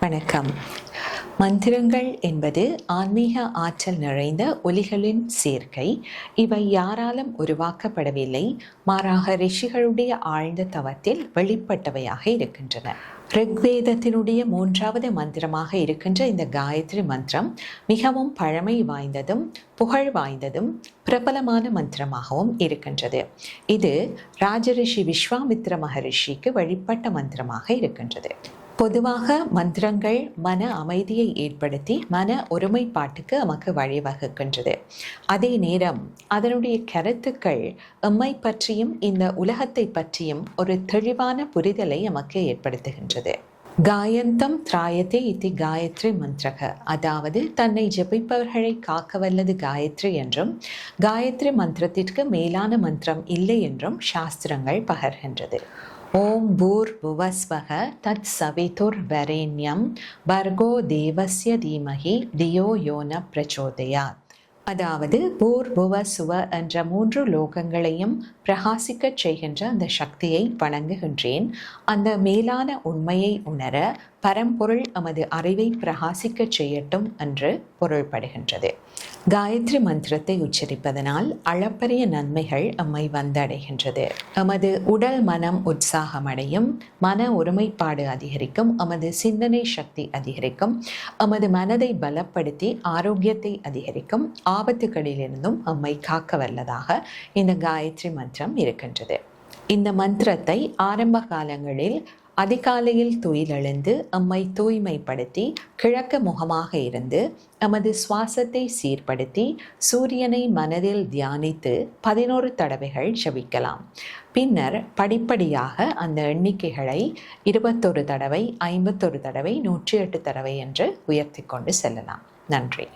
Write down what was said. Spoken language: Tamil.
வணக்கம். மந்திரங்கள் என்பது ஆன்மீக ஆற்றல் நிறைந்த ஒலிகளின் சேர்க்கை. இவை யாராலும் உருவாக்கப்படவில்லை, மாறாக ரிஷிகளுடைய ஆழ்ந்த தவத்தில் வெளிப்பட்டவையாக இருக்கின்றன. ரிக்வேதத்தினுடைய 3வது மந்திரமாக இருக்கின்ற இந்த காயத்ரி மந்திரம் மிகவும் பழமை வாய்ந்ததும் புகழ் வாய்ந்ததும் பிரபலமான மந்திரமாகவும் இருக்கின்றது. இது ராஜரிஷி விஸ்வாமித்ர மகரிஷிக்கு வழிபட்ட மந்திரமாக இருக்கின்றது. பொதுவாக மந்திரங்கள் மன அமைதியை ஏற்படுத்தி மன ஒருமைப்பாட்டுக்கு நமக்கு வழிவகுக்கின்றது. அதே நேரம் அதனுடைய கருத்துக்கள் எம்மை பற்றியும் இந்த உலகத்தை பற்றியும் ஒரு தெளிவான புரிதலை நமக்கு ஏற்படுத்துகின்றது. காயந்தம் திராயத்தே இத்தி காயத்ரி மந்திரக, அதாவது தன்னை ஜபிப்பவர்களை காக்க வல்லது காயத்ரி என்றும், காயத்ரி மந்திரத்திற்கு மேலான மந்திரம் இல்லை என்றும் சாஸ்திரங்கள் பகர்கின்றது. ஓம் பூர்புவஸ்வஹ தத் சவிதுர்வரேண்யம் பர்கோ தேவஸ்ய தீமஹி தியோ யோன பிரச்சோதயாத். அதாவது பூர்புவ சுவ என்ற 3 லோகங்களையும் பிரகாசிக்கச் செய்கின்ற அந்த சக்தியை வணங்குகின்றேன். அந்த மேலான உண்மையை உணர பரம்பொருள் எமது அறிவை பிரகாசிக்கச் செய்யட்டும் என்று பொருள்படுகின்றது. காயத்ரி மந்திரத்தை உச்சரிப்பதனால் அளப்பரிய நன்மைகள் எம்மை வந்தடைகின்றது. எமது உடல் மனம் உற்சாகமடையும், மன ஒருமைப்பாடு அதிகரிக்கும், எமது சிந்தனை சக்தி அதிகரிக்கும், எமது மனதை பலப்படுத்தி ஆரோக்கியத்தை அதிகரிக்கும், ஆபத்துகளிலிருந்தும் எம்மை காக்க வல்லதாக இந்த காயத்ரி மந்திரம் இருக்கின்றது. இந்த மந்திரத்தை ஆரம்ப காலங்களில் அதிகாலையில் துயிலெழுந்து எம்மை தூய்மைப்படுத்தி கிழக்கு முகமாக இருந்து எமது சுவாசத்தை சீர்படுத்தி சூரியனை மனதில் தியானித்து 11 தடவைகள் ஜபிக்கலாம். பின்னர் படிப்படியாக அந்த எண்ணிக்கைகளை 21 தடவை, 51 தடவை, 108 தடவை என்று உயர்த்தி கொண்டு செல்லலாம். நன்றி.